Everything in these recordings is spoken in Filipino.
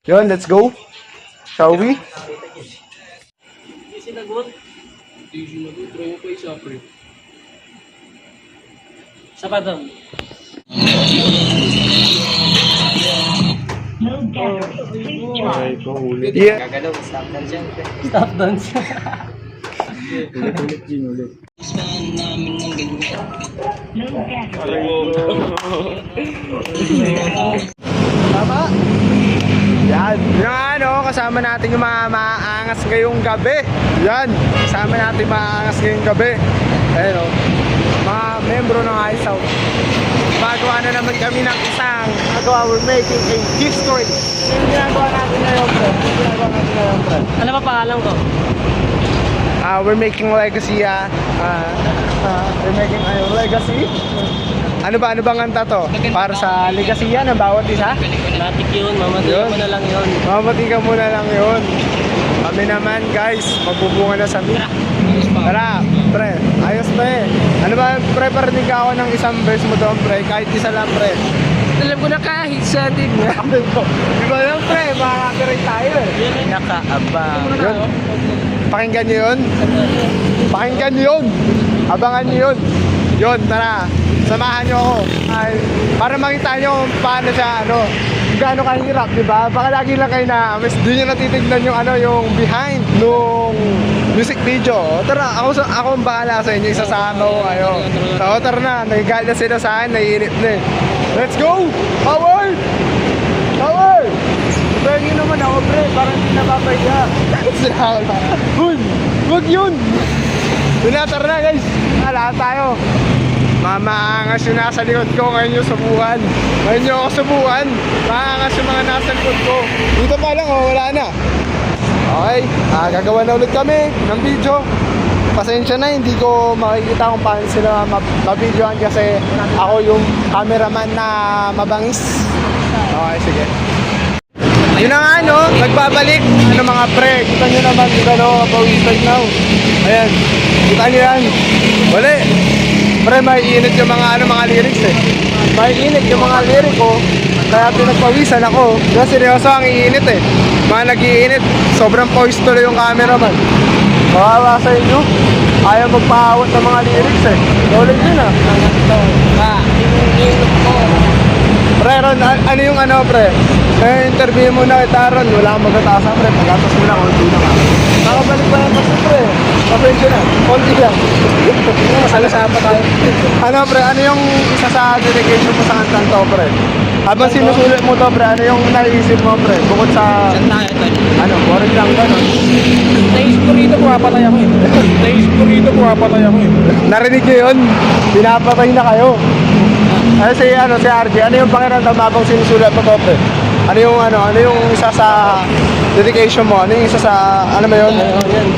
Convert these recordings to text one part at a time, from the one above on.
Yun, let's go. Shall we? Hindi sinagot. Hindi sinagot. Try mo pa isa, pre. Isa pa doon. Okay, go ulit. Yeah. Gagalaw, stop dance yan. Stop dance. Ulit yun, ulit. Tama. Yan. Yung ano, kasama natin yung mga maangas ngayong gabi. Yan. Kasama natin yung maangas ngayong gabi. Ayan o. Mga membro ng ISAW. Magawa na naman kami ng isang magawa. We're making a history. Yung ginagawa natin ngayon, bro. Yung ginagawa natin ngayon, bro. Ano pa pangalan ko? We're making legacy, we're making a legacy. Ano bang kanta to? Para sa legacy yan ng bawat isa? Matik yun, mamatikan mo na lang yun. Mamati ka muna lang yun. Kami naman guys, magbubunga na sa meet. Tara, pre, ayos pre. Ano ba, pre, parinig ako ng isang verse mo doon, pre? Kahit isa lang, pre. Alam ko na kahit sa din. Di ba lang, pre? Makakakirig tayo eh. Nakaabang. Yun. Pakinggan nyo yun? Pakinggan nyo yun? Abangan nyo yun? Yun, tara. Samahan nyo ako. Ay, para makita nyo kung paano siya, kung gaano kahirap, di ba? Baka lagi lang kayo na, mas doon nyo natitignan yung yung behind nung music video. O, tara, ako ang bahala sa inyo, isasama ko kayo. So, tara na, nagigal na sila sa akin, naiinip na eh. Let's go! Power! Power! Pre, yun naman ako, pre, parang hindi napapahiya. Hun! Huwag yun! Tara na, guys! Lahat tayo. Mamaangas yung nasa likod ko, ngayon yung subukan. Ngayon yung ako subukan. Maangas yung mga nasa likod ko. Dito pa lang, wala na. Okay, gagawa na ulit kami ng video. Pasensya na, hindi ko makikita kung paano sila mabidyoan kasi ako yung cameraman na mabangis. Okay, sige. Yun na nga, no? Nagbabalik. Ano mga pre, kita nyo naman, kita no, pawisan now. Ayan, kita nyo yan. Wala. Pre, may init yung mga lyrics eh. May init yung mga lyric ko. Kaya pinagpawisan ako. Kaya seryoso ang iinit eh. Mga nag-iinit. Sobrang poised tuloy yung cameraman. Kawawa sa inyo. Ayaw magpahawat ng mga lyrics eh. Ulit yun ah. Pre, Ron, ano yung pre? Interview mo na kita, Ron. Wala kang magatasan, pre. Pagatas mo na, konti na nga. Nakabalik pa yan kasi, pre. Pasensya na. Konti lang. Masalasama tayo. Pre? Ano yung isa sa dedication mo sa kantang to, pre? Habang sinusulit mo to, pre, ano yung naisip mo, pre? Bukod sa... boring lang ba, no? Naisip ko rito, pumapatay ako eh. Narinig nyo yun? Pinapatay na kayo. Si RJ, ano yung pakiramdam habang sinusulat mo to, pre? Ano yung isa sa dedication mo? Ano yung isa sa, mo yun? Yan.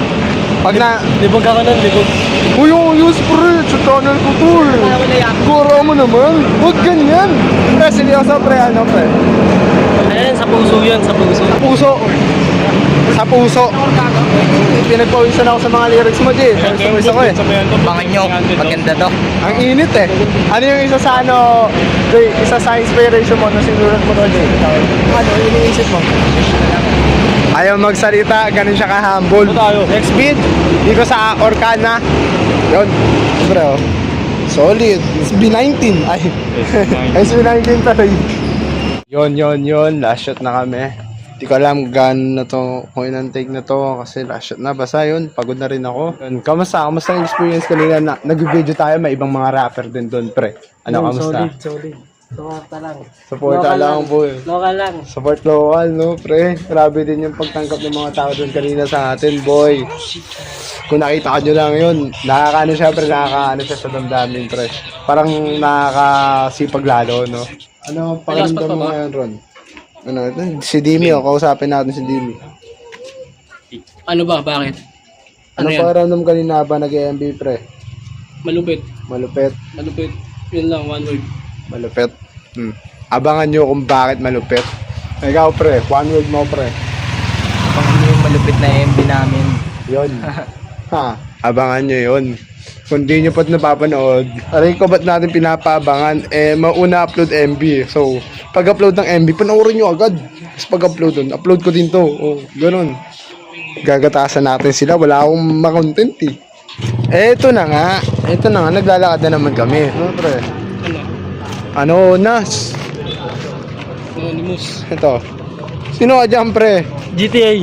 Pag na... Libog ako nun, libog. Uy, yung use pre, sa tunnel ko to eh. Goro mo naman. Huwag ganyan. Pre, seryoso pre, pre? Ayan, sa puso yun, sa puso. Sa puso. Sa puso. Pinagpawisan ako sa mga lyrics mo, G. Gusto ko eh. Mga nyo, maganda to. Ang init eh. Ano yung isa sa isa sa inspiration mo na sinulat mo to, G? Ano, iniisip mo? Ayaw magsalita, ganun siya ka-humble. Next beat, dito sa Orkana. Yun, bro. Solid. SB19. Ay, SB19 tayo. Yun. Last shot na kami. Hindi ko alam gaano na to, kung ilang take na to kasi last shot na. Basta yun, pagod na rin ako. Yun, kamusta ang experience kanina na nag-video tayo, may ibang mga rapper din doon, pre. Ano, kamusta? Solid. Suporta lang. Suporta lang po eh. Local lang. Support local, no, pre? Grabe din yung pagtangkap ng mga tao doon kanina sa atin, boy. Kung nakita ka nyo lang yun, nakakaano siya sa damdamin, pre. Parang nakakasipag lalo, no? Ano, pakiramdam mo ngayon, Ron? Si Dimi, kausapin natin si Dimi. Ano ba? Bakit? Anong pakiramdam kanina ba nag-EMB, pre? Malupit. Malupit. Yun lang, one word. Malupit. Abangan nyo kung bakit malupit. Ikaw, pre, one word mo, pre. Abangan nyo yung malupit na MB namin. Yun. Abangan nyo yun. Kung di nyo pa't napapanood, aray ko ba't natin pinapaabangan? Mauna upload MB. So, pag-upload ng MB, panoorin nyo agad. Tapos pag-upload dun, upload ko din to. Oh, ganun. Gagatasan natin sila. Wala akong makontent eh. Ito na nga, naglalakad na naman kami. Ano, pre? Ano, Nas? Anonymous. Ito. Sino ka dyan, pre? GTA.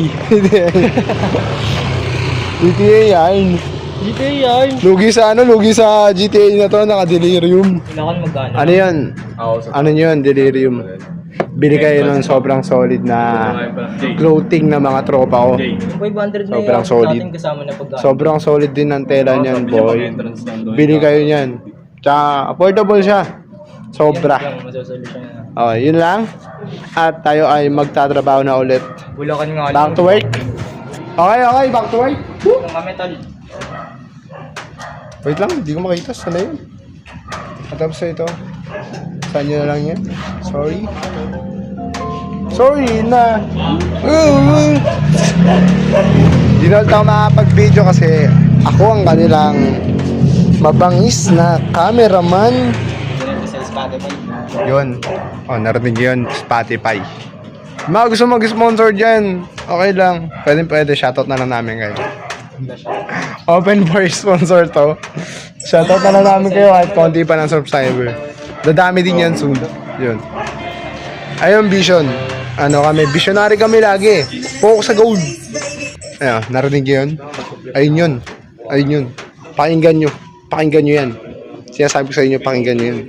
GTA yan. GTA yan. Lugi sa GTA na to, naka-delirium. Kailangan magkano? Ano yan? Ano yun, delirium. Bili kayo nun, sobrang solid na clothing na mga tropa ko. 500 na Sobrang yung solid. ating kasama na pagkano. Sobrang solid din ng tela niyan, boy. Bili kayo niyan. Tsaka affordable siya. Sobra. Masasali siya na. Oh, yun lang. At tayo ay magtatrabaho na ulit. Bulakan nga. Back to work. Okay, back to work. Woo! Ang kami tol. Wait lang, hindi ko makita. Saan na yun? Matapos na ito. Saan nyo na lang yan? Sorry na. Hindi na ulit ako makapag-video kasi ako ang kanilang mabangis na cameraman. Sa Spotify. Yun. Oh, narinig yun. Spotify. Mga gusto mag-sponsor dyan, okay lang. Pwede. Shoutout na lang namin kayo. Open for sponsor to. Shoutout na lang namin kayo kahit konti pa ng subscriber. Dadami din yan soon. Yun. Ayun, vision. Ano kami, visionary kami lagi. Focus sa goal. Ayun, narinig yun. Ayun yun. Pakinggan nyo yan. Sinasabi ko sa inyo, pakinggan nyo yun.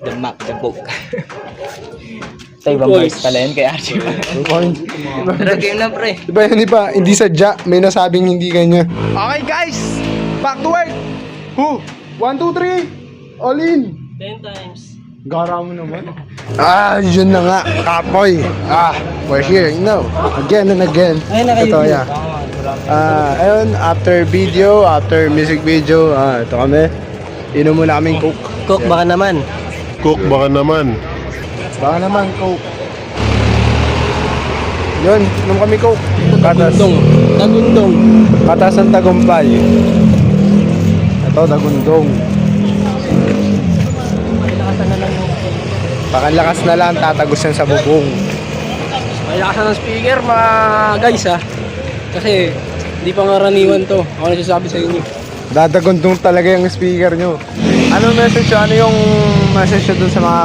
The map, the book. Tayo bang boys pala yun kay Archie? Pero game na pre. Diba hindi sadya, may nasabing hindi kanya. Okay guys, back to work. 1, 2, 3, all in. 10 times. Gara mo naman. Yun na nga, kapoy. We're here, again and again. Ito, yeah. Ayun, after music video, ito kami. Inom muna kaming Coke. Cook baka naman. Baka naman, Coke. Yun, inom kami Coke. Tagundong. Katas ng tagumpay. Ito, Dagundong. Pakalakas na lang, tatagos yan sa bubong. May lakasan ng speaker mga guys ha. Kasi hindi pa ngaraniwan to. Ako nagsasabi sa inyo. Dadagundong talaga yung speaker nyo. Ano message nyo? Ano yung message nyo dun sa mga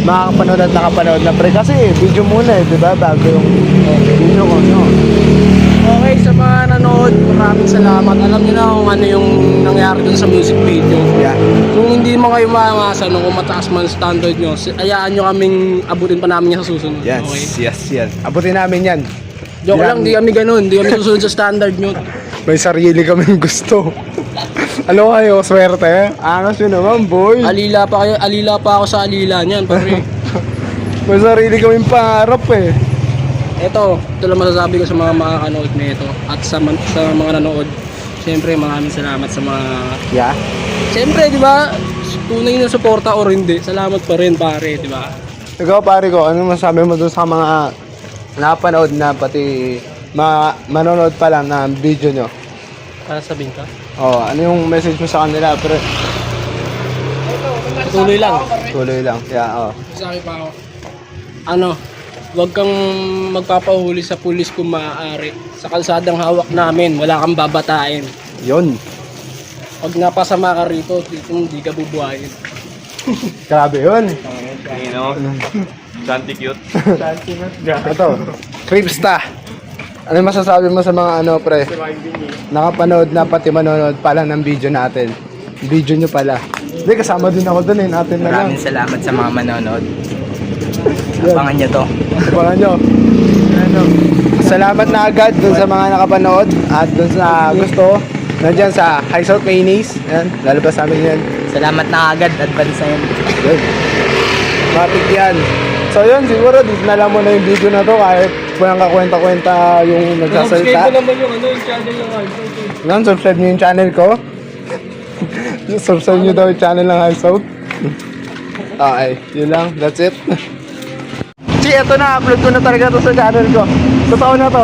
kapanood at nakapanood na pre? Kasi video muna diba? Bago yung video ko, Okay, sa mga nanood, maraming salamat. Alam niyo na kung ano yung nangyari dun sa music video. Yeah. Kung hindi mo kayo maangasan, kung mataas man standard nyo, ayaan nyo kaming abutin pa namin yan sa susunod. Okay? Yes. Abutin namin yan. Joke lang, di kami ganun. Di kami susunod sa standard nyo. May sarili kaming gusto. Ano kayo, swerte? Angas yun naman, boy. Alila pa ako sa alila niyan, pare. May sarili kaming pangarap eh. Ito lang masasabi ko sa mga makakanood nito at sa mga nanood. Siyempre, maraming salamat sa mga... Yeah? Siyempre, di ba? Tunay na suporta o hindi. Salamat pa rin, pare, di ba? Ikaw, pare ko, ano masabi mo doon sa mga napanood na pati manonood pa lang na video nyo? Para sabihin ka? Ano yung message mo sa kanila? Pero Tuloy lang. tuloy lang. Yeah, Sabi pa ako. Huwag kang magpapahuli sa pulis kung maaari. Sa kalsadang hawak namin, wala kang babatain. Yun. Pag napasama ka rito, hindi ka bubuhayin. Grabe yun. Chanty cute. Ito, Cripsta. Ano masasabi mo sa mga pre? Nakapanood na pati manonood pala ng video natin. Video nyo pala. Hindi, kasama din ako dun natin na lang. Maraming salamat sa mga manonood. Abangan nyo to. Abangan nyo. Salamat na agad dun sa mga nakapanood at dun sa gusto. Nandyan sa High South Mayonnaise. Ayan, lalabas namin yan. Salamat na agad, advance na yan. Yun. Matik yan. So yun, siguro dito na lang muna yung video na to kahit walang kakwenta-kwenta yung nagsasalita. naman yung channel ng High Ngayon, subscribe nyo yung channel ko. Subscribe nyo daw yung channel ng High South. Okay, yun lang. That's it. Eto na, upload ko na talaga to sa channel ko. Totoo na to.